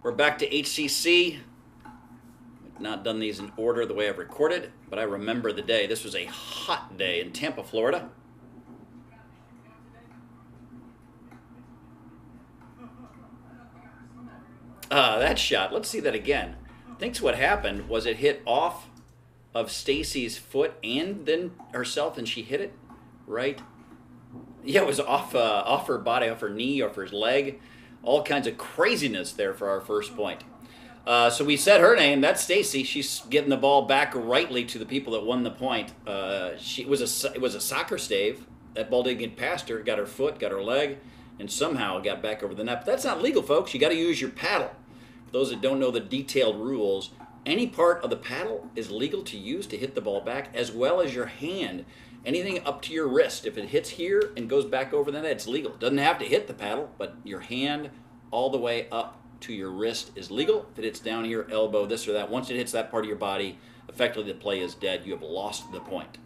We're back to HCC. I've not done these in order the way I've recorded, but I remember the day. This was a hot day in Tampa, Florida. That shot, let's see that again. I think what happened was it hit off of Stacy's foot and then herself, and she hit it right. Yeah, it was off her body, off her knee, off her leg. All kinds of craziness there for our first point. So we said her name. That's Stacy. She's getting the ball back rightly to the people that won the point. It was a soccer stave. That ball didn't get past her. Got her foot, got her leg, and somehow got back over the net. But that's not legal, folks. You got to use your paddle. For those that don't know the detailed rules, any part of the paddle is legal to use to hit the ball back, as well as your hand. Anything up to your wrist. If it hits here and goes back over the net, it's legal. It doesn't have to hit the paddle, but your hand all the way up to your wrist is legal. If it hits down here, elbow, this or that, once it hits that part of your body, effectively the play is dead. You have lost the point.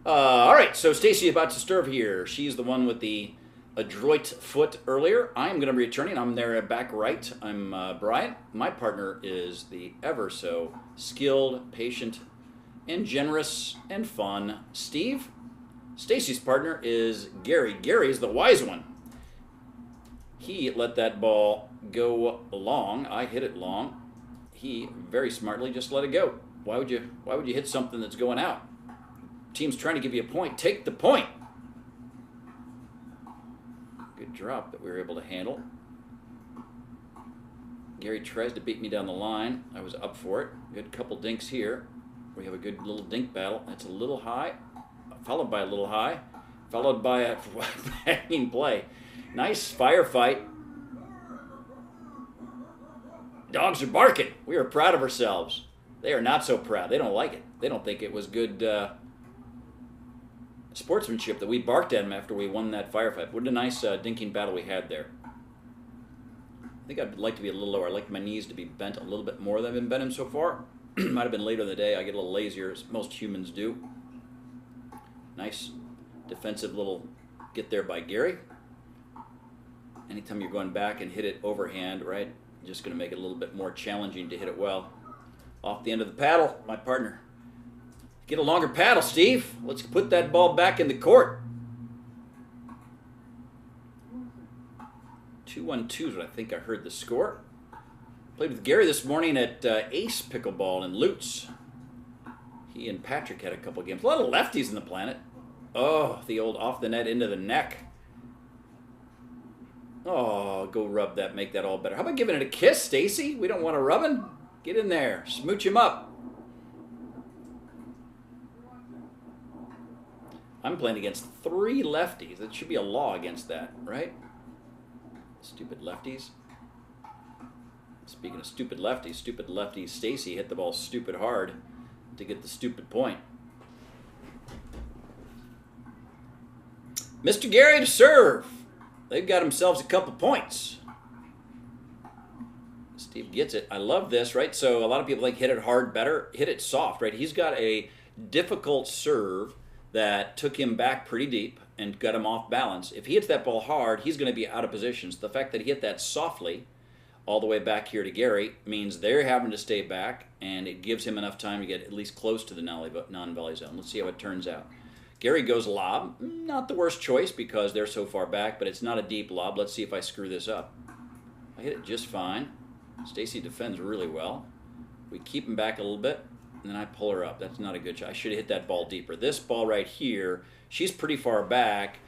All right, so Stacy about to serve here. She's the one with the adroit foot earlier. I'm going to be returning. I'm there back right. I'm Brian. My partner is the ever so skilled, patient, and generous and fun Steve. Stacy's partner is Gary. Gary is the wise one. He let that ball go long. I hit it long. He very smartly just let it go. Why would you hit something that's going out? Team's trying to give you a point. Take the point. Good drop that we were able to handle. Gary tries to beat me down the line. I was up for it. Good couple dinks here. We have a good little dink battle. That's a little high, followed by a little high, followed by a banging play. Nice firefight. Dogs are barking. We are proud of ourselves. They are not so proud. They don't like it. They don't think it was good sportsmanship that we barked at them after we won that firefight. What a nice dinking battle we had there. I think I'd like to be a little lower. I'd like my knees to be bent a little bit more than I've been bending so far. Might have been later in the day. I get a little lazier, as most humans do. Nice defensive little get there by Gary. Anytime you're going back and hit it overhand, right, just going to make it a little bit more challenging to hit it well. Off the end of the paddle, my partner. Get a longer paddle, Steve. Let's put that ball back in the court. 2-1-2 is what I think I heard the score. Played with Gary this morning at Ace Pickleball in Lutz. He and Patrick had a couple games. A lot of lefties in the planet. Oh, the old off the net into the neck. Oh, go rub that, make that all better. How about giving it a kiss, Stacy? We don't want a rubbing. Get in there, smooch him up. I'm playing against 3 lefties. It should be a law against that, right? Stupid lefties. Speaking of stupid lefty Stacy hit the ball stupid hard to get the stupid point. Mr. Gary to serve. They've got themselves a couple points. Steve gets it. I love this, right? So a lot of people like hit it hard better. Hit it soft, right? He's got a difficult serve that took him back pretty deep and got him off balance. If he hits that ball hard, he's going to be out of position. So the fact that he hit that softly all the way back here to Gary means they're having to stay back, and it gives him enough time to get at least close to the non-volley zone. Let's see how it turns out. Gary goes lob. Not the worst choice because they're so far back, but it's not a deep lob. Let's see if I screw this up. I hit it just fine. Stacy defends really well. We keep him back a little bit, and then I pull her up. That's not a good shot. I should have hit that ball deeper. This ball right here, she's pretty far back.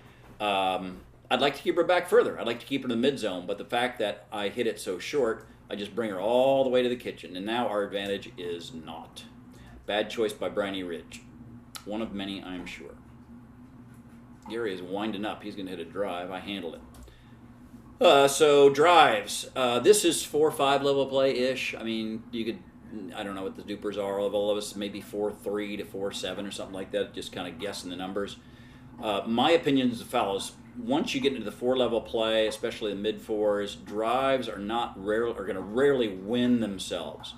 I'd like to keep her back further. I'd like to keep her in the mid zone, but the fact that I hit it so short, I just bring her all the way to the kitchen, and now our advantage is not. Bad choice by Briny Ridge. One of many, I'm sure. Gary is winding up. He's going to hit a drive. I handled it. So drives. This is 4-5 level play-ish. I mean, you could, I don't know what the dupers are. All of us, maybe 4-3 to 4-7 or something like that. Just kind of guessing the numbers. My opinion is, fellows, once you get into the 4-level play, especially the mid-4s, drives are going to rarely win themselves.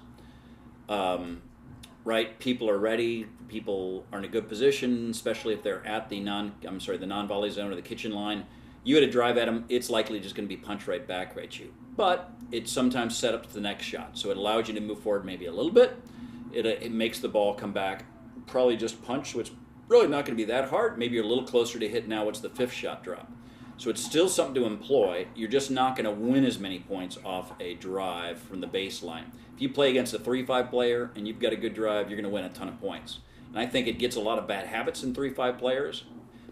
Right? People are ready. People are in a good position, especially if they're at the non-volley zone or the kitchen line. You hit a drive at them, it's likely just going to be punched right back at you. but it's sometimes set up to the next shot. So it allows you to move forward maybe a little bit. It makes the ball come back, probably just punch, so it's really not going to be that hard. Maybe you're a little closer to hit now what's the 5th shot drop. So it's still something to employ. You're just not going to win as many points off a drive from the baseline. If you play against a 3-5 player and you've got a good drive, you're going to win a ton of points. And I think it gets a lot of bad habits in 3-5 players.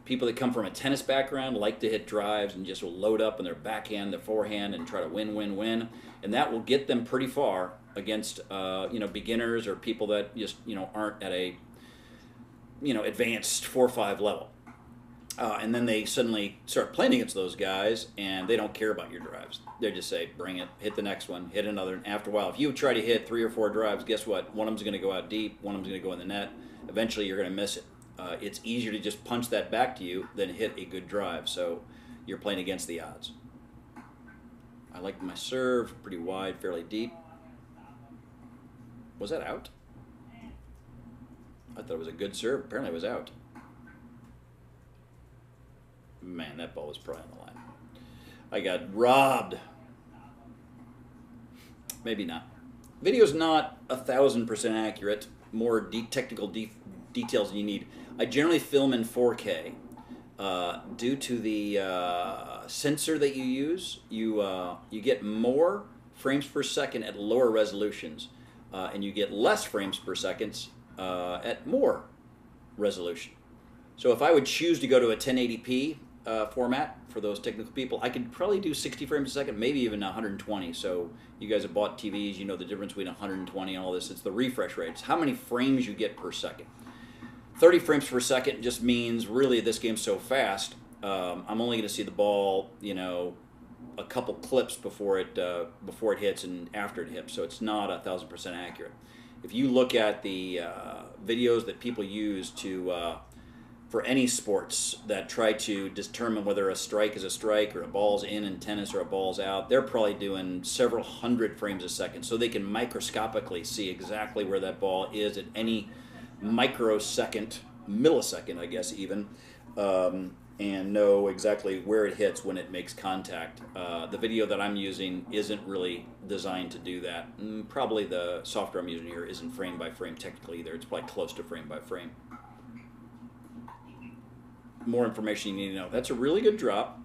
People that come from a tennis background like to hit drives and just will load up in their backhand, their forehand, and try to win. And that will get them pretty far against beginners or people that just aren't at a advanced 4-5 level. And then they suddenly start playing against those guys, and they don't care about your drives. They just say, bring it, hit the next one, hit another. And after a while, if you try to hit 3 or 4 drives, guess what? One of them's going to go out deep, one of them's going to go in the net. Eventually, you're going to miss it. It's easier to just punch that back to you than hit a good drive. So you're playing against the odds. I like my serve, pretty wide, fairly deep. Was that out? I thought it was a good serve. Apparently it was out. Man, that ball was probably on the line. I got robbed. Maybe not. Video's not 1,000% accurate. More technical details than you need. I generally film in 4K. Due to the sensor that you use, you get more frames per second at lower resolutions, and you get less frames per second at more resolution. So if I would choose to go to a 1080p format for those technical people, I could probably do 60 frames a second, maybe even 120. So you guys have bought TVs, you know the difference between 120 and all this. It's the refresh rate. It's how many frames you get per second. 30 frames per second just means really this game's so fast. I'm only going to see the ball, a couple clips before it hits and after it hits. So it's not 1,000% accurate. If you look at the videos that people use for any sports that try to determine whether a strike is a strike or a ball's in tennis or a ball's out, they're probably doing several hundred frames a second, so they can microscopically see exactly where that ball is at any millisecond, I guess even, and know exactly where it hits when it makes contact. The video that I'm using isn't really designed to do that. Probably the software I'm using here isn't frame by frame technically either. It's probably close to frame by frame. More information you need to know. That's a really good drop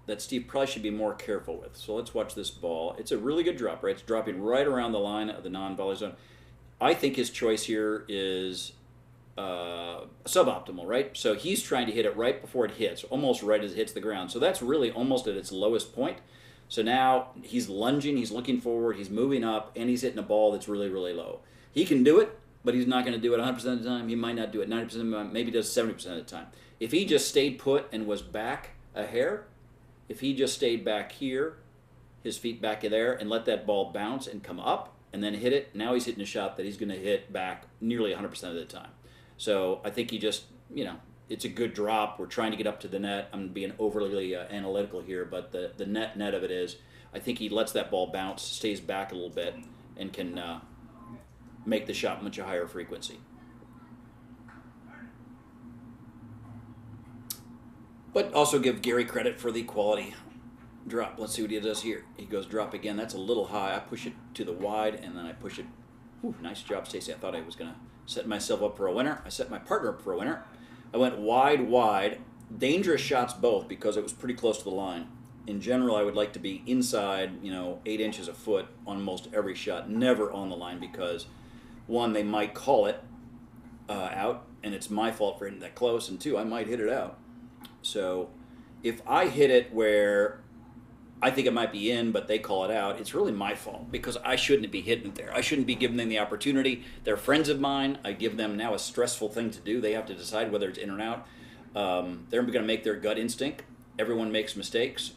that Steve probably should be more careful with. So let's watch this ball. It's a really good drop, right? It's dropping right around the line of the non-volley zone. I think his choice here is suboptimal, right? So he's trying to hit it right before it hits, almost right as it hits the ground. So that's really almost at its lowest point. So now he's lunging, he's looking forward, he's moving up, and he's hitting a ball that's really, really low. He can do it, but he's not going to do it 100% of the time. He might not do it 90% of the time, maybe does 70% of the time. If he just stayed put and was back a hair, if he just stayed back here, his feet back there, and let that ball bounce and come up, and then hit it, now he's hitting a shot that he's going to hit back nearly 100% of the time. So I think he just, it's a good drop. We're trying to get up to the net. I'm being overly analytical here, but the net of it is, I think he lets that ball bounce, stays back a little bit, and can make the shot much higher frequency. But also give Gary credit for the quality drop. Let's see what he does here. He goes drop again. That's a little high. I push it to the wide, and then I push it. Ooh, nice job, Stacy. I thought I was going to set myself up for a winner. I set my partner up for a winner. I went wide. Dangerous shots both because it was pretty close to the line. In general, I would like to be inside, 8 inches a foot on most every shot. Never on the line because, one, they might call it out, and it's my fault for hitting that close, and two, I might hit it out. So if I hit it where I think it might be in, but they call it out, it's really my fault because I shouldn't be hitting it there. I shouldn't be giving them the opportunity. They're friends of mine. I give them now a stressful thing to do. They have to decide whether it's in or out. They're going to make their gut instinct. Everyone makes mistakes.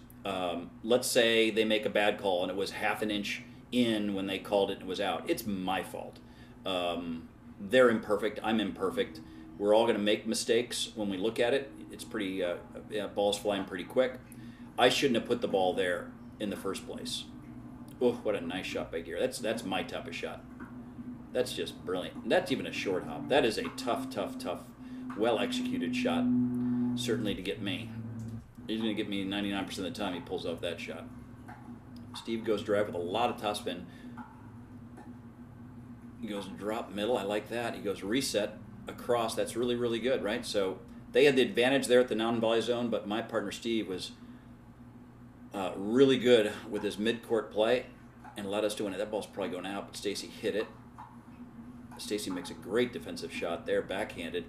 Let's say they make a bad call and it was half an inch in when they called it and it was out. It's my fault. They're imperfect. I'm imperfect. We're all going to make mistakes when we look at it. It's pretty, ball's flying pretty quick. I shouldn't have put the ball there in the first place. Oh, what a nice shot by Gary. That's my type of shot. That's just brilliant. That's even a short hop. That is a tough, well-executed shot, certainly to get me. He's going to get me 99% of the time he pulls off that shot. Steve goes drive with a lot of topspin. He goes drop middle. I like that. He goes reset across. That's really, really good, right? So they had the advantage there at the non-volley zone, but my partner Steve was really good with his mid-court play and led us to win it. That ball's probably going out, but Stacy hit it. Stacy makes a great defensive shot there, backhanded,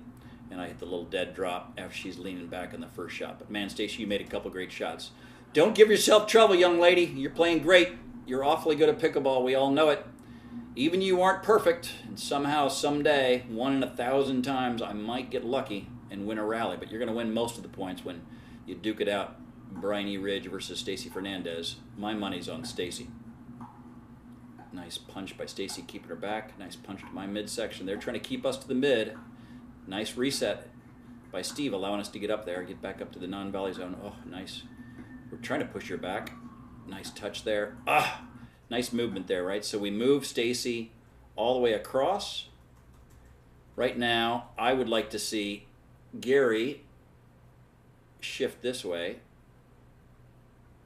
and I hit the little dead drop after she's leaning back on the first shot. But man, Stacy, you made a couple great shots. Don't give yourself trouble, young lady. You're playing great. You're awfully good at pickleball. We all know it. Even you aren't perfect, and somehow, someday, 1 in 1,000 times, I might get lucky and win a rally. But you're going to win most of the points when you duke it out. Bryony Ridge versus Stacy Fernandez. My money's on Stacy. Nice punch by Stacy, keeping her back. Nice punch to my midsection. They're trying to keep us to the mid. Nice reset by Steve, allowing us to get up there, get back up to the non-volley zone. Oh, nice. We're trying to push her back. Nice touch there. Nice movement there, right? So we move Stacy all the way across. Right now, I would like to see Gary shift this way.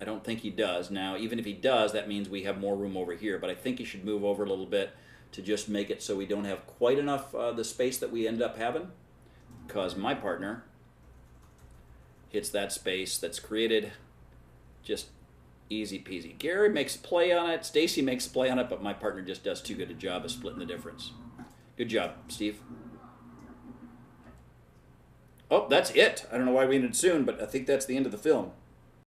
I don't think he does. Now, even if he does, that means we have more room over here. But I think he should move over a little bit to just make it so we don't have quite enough the space that we end up having. Because my partner hits that space that's created just easy peasy. Gary makes a play on it. Stacy makes a play on it. But my partner just does too good a job of splitting the difference. Good job, Steve. Oh, that's it. I don't know why we ended soon, but I think that's the end of the film.